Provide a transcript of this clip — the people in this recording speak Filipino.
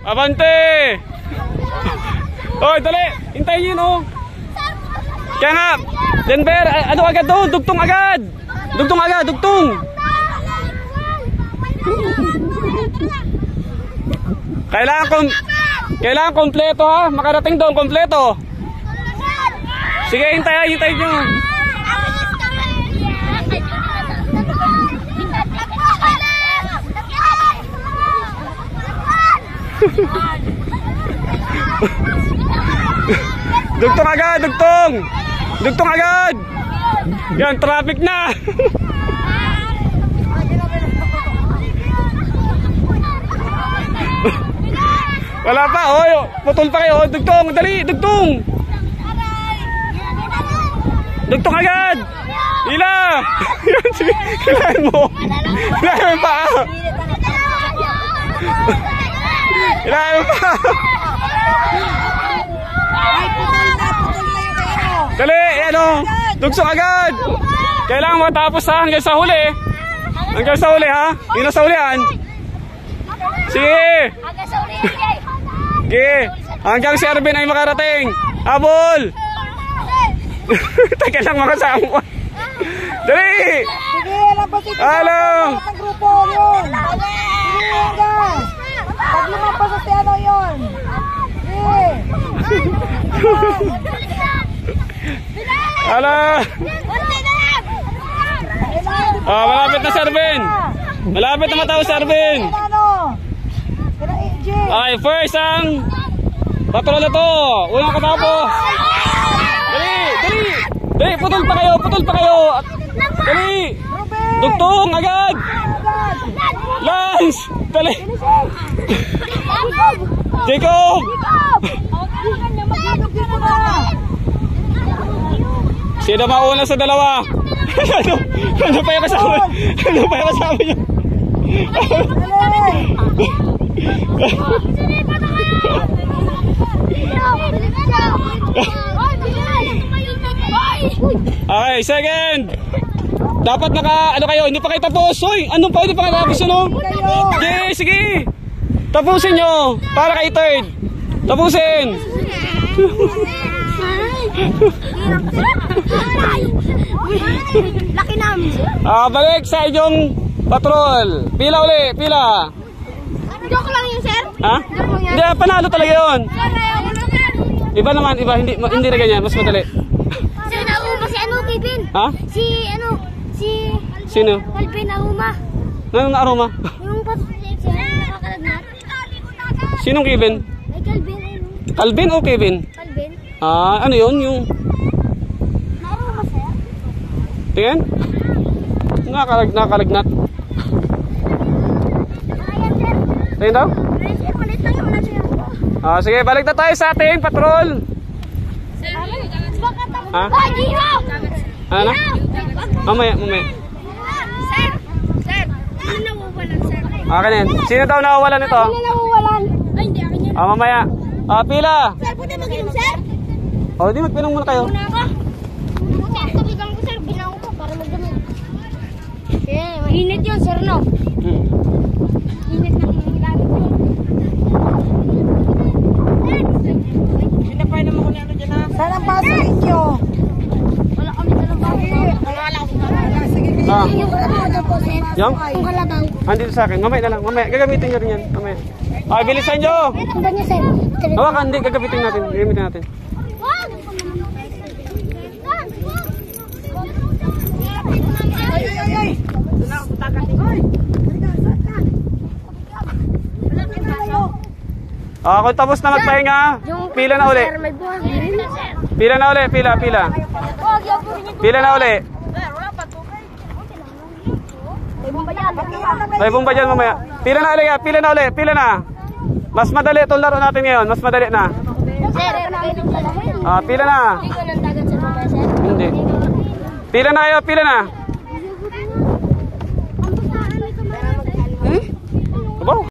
Abante! Oy, dali! Hintayin nyo, no? Kaya nga, Denver, ano agad doon? Dugtong agad! Dugtong agad, dugtong! Kailangan kompleto ha, makarating doon kompleto. Sige, hintayin nyo. Dugtong agad, dugtong! Dugtong agad! Yan, traffic na! Wala pa, oy, putol pa kayo, dugtong, dali, dugtong! Dugtong agad! Hila! Sige, hilahin mo! Hilahin pa! Hilahin mo pa! Dali, ano, dugsong agad! Kailangan matapos ha, hanggang sa huli! Hanggang sa huli ha, yun na sa hulihan! Sige! Sige! Hanggang si Arvin ay makarating! Habol! Teka lang mga kasama. Dali! Sige, lampasin ko Hello! sa grupo yun. Sige, hanggang. Pag lumampas sa si ano yun. Sige. Hala! Malapit na si Arvin! Malapit na matapos si Arvin! Ay, first ang patrol na to! Unang katapos! Dali! Dali! Dali! Putol pa kayo! Putol pa kayo! Dali! Dugtong! Agad! Lance! Dali! Jacob! Sino mauna sa dalawa? Ano pa yung kasama? Ano pa yung kasama niyo? Okay, second. Dapat ano kayo, hindi pa kayo tapos. Hoy, ano pa, hindi pa kayo tapos, ano? Sige, sige. Tapusin nyo, para kay third. Tapusin. Laki namin. Balik sa inyong patrol. Pila uli, pila. Joke lang yun, sir? Ha? Hindi, panalo talaga yun. Iba naman, iba, hindi na ganyan, mas madali. Sir, nauma si ano, Kevin? Ha? Sino? Calvin, nauma. Anong aroma? Yung patuloy, sir, nakakalagnat. Sinong Kevin? Ay, Calvin. Calvin o Kevin? Calvin. Ano yun? Yung... Nauma, sir? Tingin? Nakakalagnat. Ayan, sir. Tingin daw? Sir, palit lang yung mga sir. Sige, balik na tayo sa ating patrol. Sir, Ha? Gino! Ano na? Mamaya. Sir, ano nawawalan, sir? Akin yan. Sino daw nawawalan nito? Ano nawawalan? Ay, hindi, akin yan. Mamaya. Pila. Sir, pwede mag-inom, sir? Di magpinong muna kayo. Muna ako. Sir, tabigan ko, sir. Bilang ko para magdamag. Mainit yun, sir, no? Init ng ilalim yun. Pinapay naman ko niya ano dyan ha. Saan ang baso ninyo? Wala kami dalang bago. Wala ko sumama. Sige, Yung kalabaw po, sir. Yung? Yung kalabaw. Andito sa akin. Mamaya na lang. Mamaya. Gagamitin nyo rin yan. Mamaya. Bilisan nyo. Ano ba niya, sir? Hawakan. Hindi. Gagamitin natin. Gagamitin natin. Wag! Ay! Kung tapos na magpahinga, pila na uli. Sir, may buwan. Pila na uli. Pila. Wag, yan po rin yung Pila na uli. may bomba yan. May bomba dyan mamaya. Pila na uli. Pila na. Mas madali itong laro natin ngayon. Mas madali na. Sir, kayo ng palahin. Pila na. Hindi ko ng dagat sa bomba, sir. Hindi. Pila na kayo. Pila na. Ang basahan ito,